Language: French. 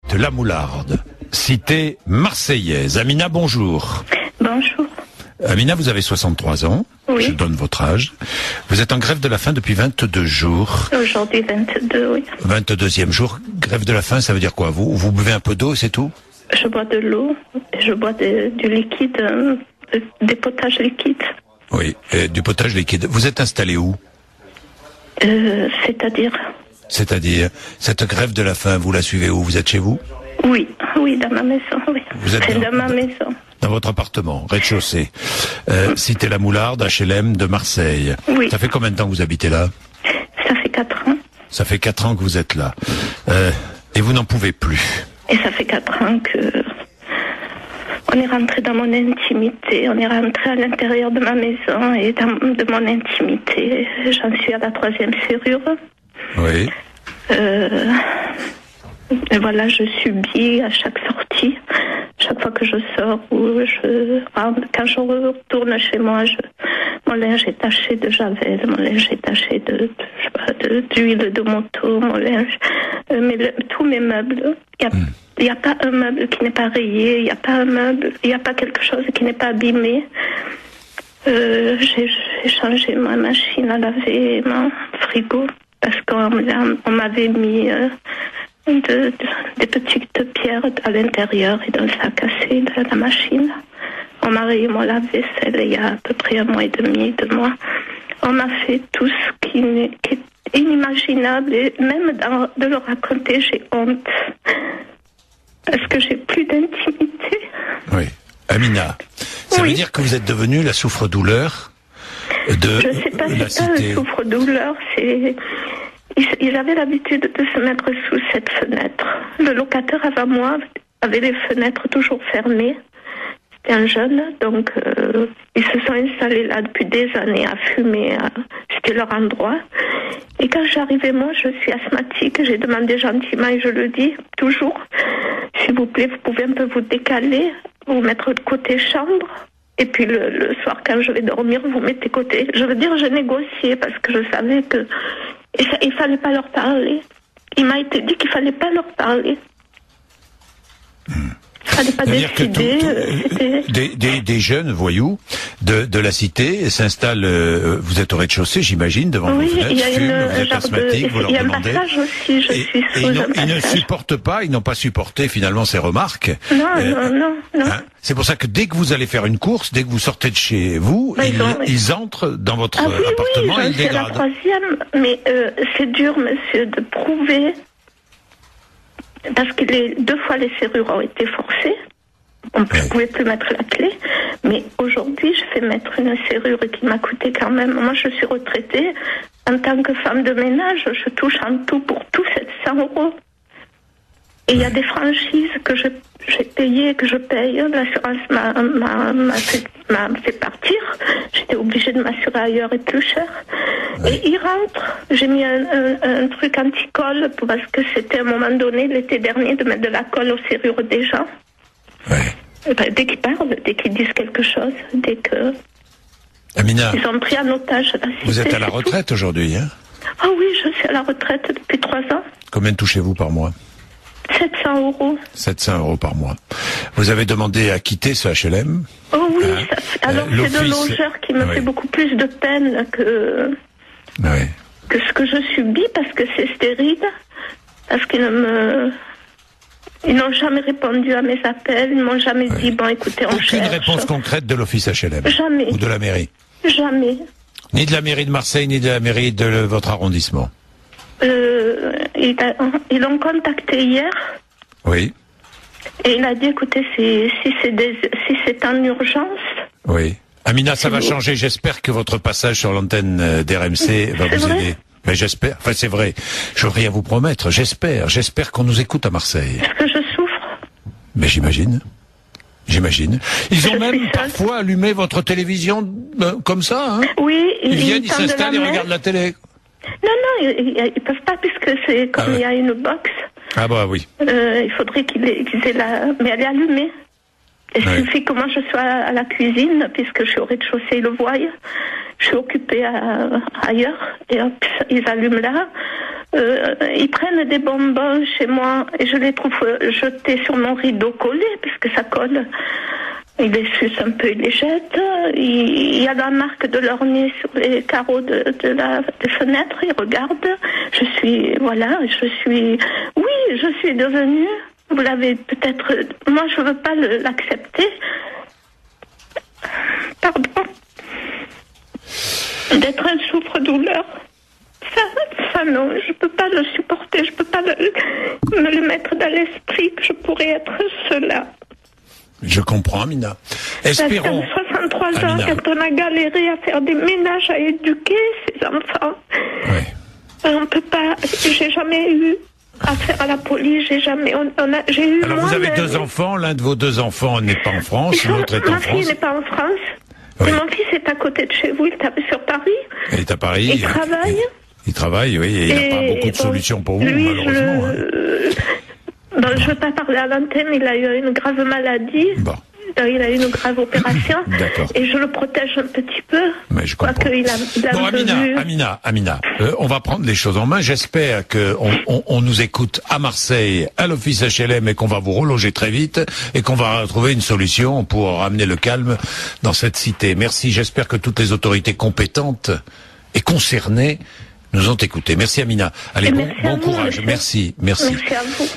de la Moularde, cité marseillaise. Amina, bonjour. Bonjour. Amina, vous avez 63 ans. Oui. Je donne votre âge. Vous êtes en grève de la faim depuis 22 jours. Aujourd'hui 22, oui. 22e jour. Grève de la faim, ça veut dire quoi? Vous buvez un peu d'eau, c'est tout? Je bois de l'eau, je bois du liquide, des potages liquides. Oui, du potage liquide. Vous êtes installé où? C'est-à-dire? C'est-à-dire, cette grève de la faim, vous la suivez où? Vous êtes chez vous? Oui, dans ma maison, oui. Vous êtes dans ma maison. Dans votre appartement, rez-de-chaussée. Cité La Moularde, HLM de Marseille. Oui. Ça fait combien de temps que vous habitez là? Ça fait 4 ans. Ça fait 4 ans que vous êtes là. Et vous n'en pouvez plus. Et ça fait 4 ans que on est rentré dans mon intimité, on est rentré à l'intérieur de ma maison et de mon intimité. J'en suis à la 3e serrure. Oui. Et voilà, je subis à chaque sortie, chaque fois que je sors ou je rentre. Quand je retourne chez moi, mon linge est taché de javel, mon linge est taché d'huile de moto, mon linge, tous mes meubles. Il n'y a pas un meuble qui n'est pas rayé, il n'y a pas un meuble, il n'y a pas quelque chose qui n'est pas abîmé. J'ai changé ma machine à laver, mon frigo, parce qu'on m'avait mis des petites pierres à l'intérieur et dans le sac cassé de la machine. On m'a rayé mon lave-vaisselle il y a à peu près 1 mois et demi, 2 mois. On m'a fait tout ce qui est inimaginable et même de le raconter, j'ai honte. Parce que j'ai plus d'intimité. Oui. Amina, ça veut dire que vous êtes devenue la souffre-douleur de la cité. Je sais pas si c'est pas la souffre-douleur, c'est... Ils avaient l'habitude de se mettre sous cette fenêtre. Le locataire avant moi avait les fenêtres toujours fermées. C'était un jeune, donc ils se sont installés là depuis des années à fumer. C'était leur endroit. Et quand j'arrivais, moi, je suis asthmatique. J'ai demandé gentiment, et je le dis toujours, s'il vous plaît, vous pouvez un peu vous décaler, vous mettre de côté chambre. Et puis le soir, quand je vais dormir, vous mettez côté. Je veux dire, j'ai négocié parce que je savais que il fallait pas leur parler. Il m'a été dit qu'il fallait pas leur parler. Il fallait pas décider. Des jeunes voyous de la cité s'installent. Vous êtes au rez-de-chaussée, j'imagine, devant vos fenêtres. Il y a vous êtes asthmatique, vous leur demandez. Il y a un passage aussi. Ils ne supportent pas, ils n'ont pas supporté finalement ces remarques. Non. Hein, c'est pour ça que dès que vous allez faire une course, dès que vous sortez de chez vous, ils entrent dans votre appartement et ils dégradent. C'est la 3e, mais c'est dur, monsieur, de prouver. Parce que 2 fois les serrures ont été forcées. On ne pouvait plus mettre la clé. Mais aujourd'hui, je fais mettre une serrure qui m'a coûté quand même. Moi, je suis retraitée. En tant que femme de ménage, je touche en tout pour tout 700 €. Et il y a des franchises que j'ai payées, que je paye. L'assurance m'a fait partir. J'étais obligée de m'assurer ailleurs et plus cher. Et ils rentrent. J'ai mis un truc anti-colle parce que c'était à un moment donné, l'été dernier, de mettre de la colle aux serrures des gens. Dès qu'ils parlent, dès qu'ils disent quelque chose, dès que... Amina, ils ont pris en otage la cité. Vous êtes à la retraite aujourd'hui, hein? Ah oui, je suis à la retraite depuis 3 ans. Combien touchez-vous par mois? 700 €. 700 € par mois. Vous avez demandé à quitter ce HLM? Oh oui, alors c'est le logeur qui me fait beaucoup plus de peine que ce que je subis, parce que c'est stérile, parce qu'ils n'ont jamais répondu à mes appels, ils m'ont jamais dit, bon écoutez, on cherche. Aucune réponse concrète de l'office HLM? Jamais. Ou de la mairie? Jamais. Ni de la mairie de Marseille, ni de la mairie de votre arrondissement? Ils l'ont contacté hier. Oui. Et il a dit, écoutez, si c'est en urgence... Oui. Amina, ça va changer. J'espère que votre passage sur l'antenne d'RMC va vous aider. Mais j'espère. Enfin, c'est vrai. Je veux rien vous promettre. J'espère qu'on nous écoute à Marseille. Est-ce que je souffre? Mais j'imagine. Ils ont même parfois allumé votre télévision comme ça, hein? Oui. Ils viennent, ils s'installent, ils regardent la télé. Non, ils peuvent pas, puisque c'est comme il y a une box. Ah bah oui. Il faudrait qu'ils aient la... Mais elle est allumée. Il suffit que moi je sois à la cuisine, puisque je suis au rez-de-chaussée, ils le voient. Je suis occupée ailleurs, et hop, ils allument là. Ils prennent des bonbons chez moi et je les trouve jetés sur mon rideau collé parce que ça colle. Ils les sucent un peu, ils les jettent. Il y a la marque de leur nez sur les carreaux des fenêtres. Ils regardent. Je suis devenue. Vous l'avez peut-être. Moi, je veux pas l'accepter. Pardon. D'être un souffre-douleur. Ça non, je peux pas le supporter. Je peux pas me le mettre dans l'esprit que je pourrais être cela. Je comprends, Amina. Espérons. Parce qu'à 63 ans, Amina, quand on a galéré à faire des ménages, à éduquer ces enfants, on peut pas. J'ai jamais eu affaire à la police. J'ai jamais. J'ai eu. Alors vous avez 2 enfants. L'un de vos 2 enfants n'est pas en France. L'autre est en France. Ma fille n'est pas en France. Oui. Mon fils est à côté de chez vous. Il est sur Paris. Il est à Paris. Il travaille. Il travaille, oui. Et il n'a pas beaucoup de solutions pour vous, malheureusement. Je ne veux pas parler à l'antenne, il a eu une grave maladie. Bon. Il a eu une grave opération. D'accord. Et je le protège un petit peu. Mais je comprends. Il a bon, un peu vu. Amina, on va prendre les choses en main. J'espère qu'on nous écoute à Marseille, à l'office HLM, et qu'on va vous reloger très vite et qu'on va trouver une solution pour ramener le calme dans cette cité. Merci. J'espère que toutes les autorités compétentes et concernées nous ont écoutés. Merci, Amina. Allez, bon courage. Merci. Merci à vous.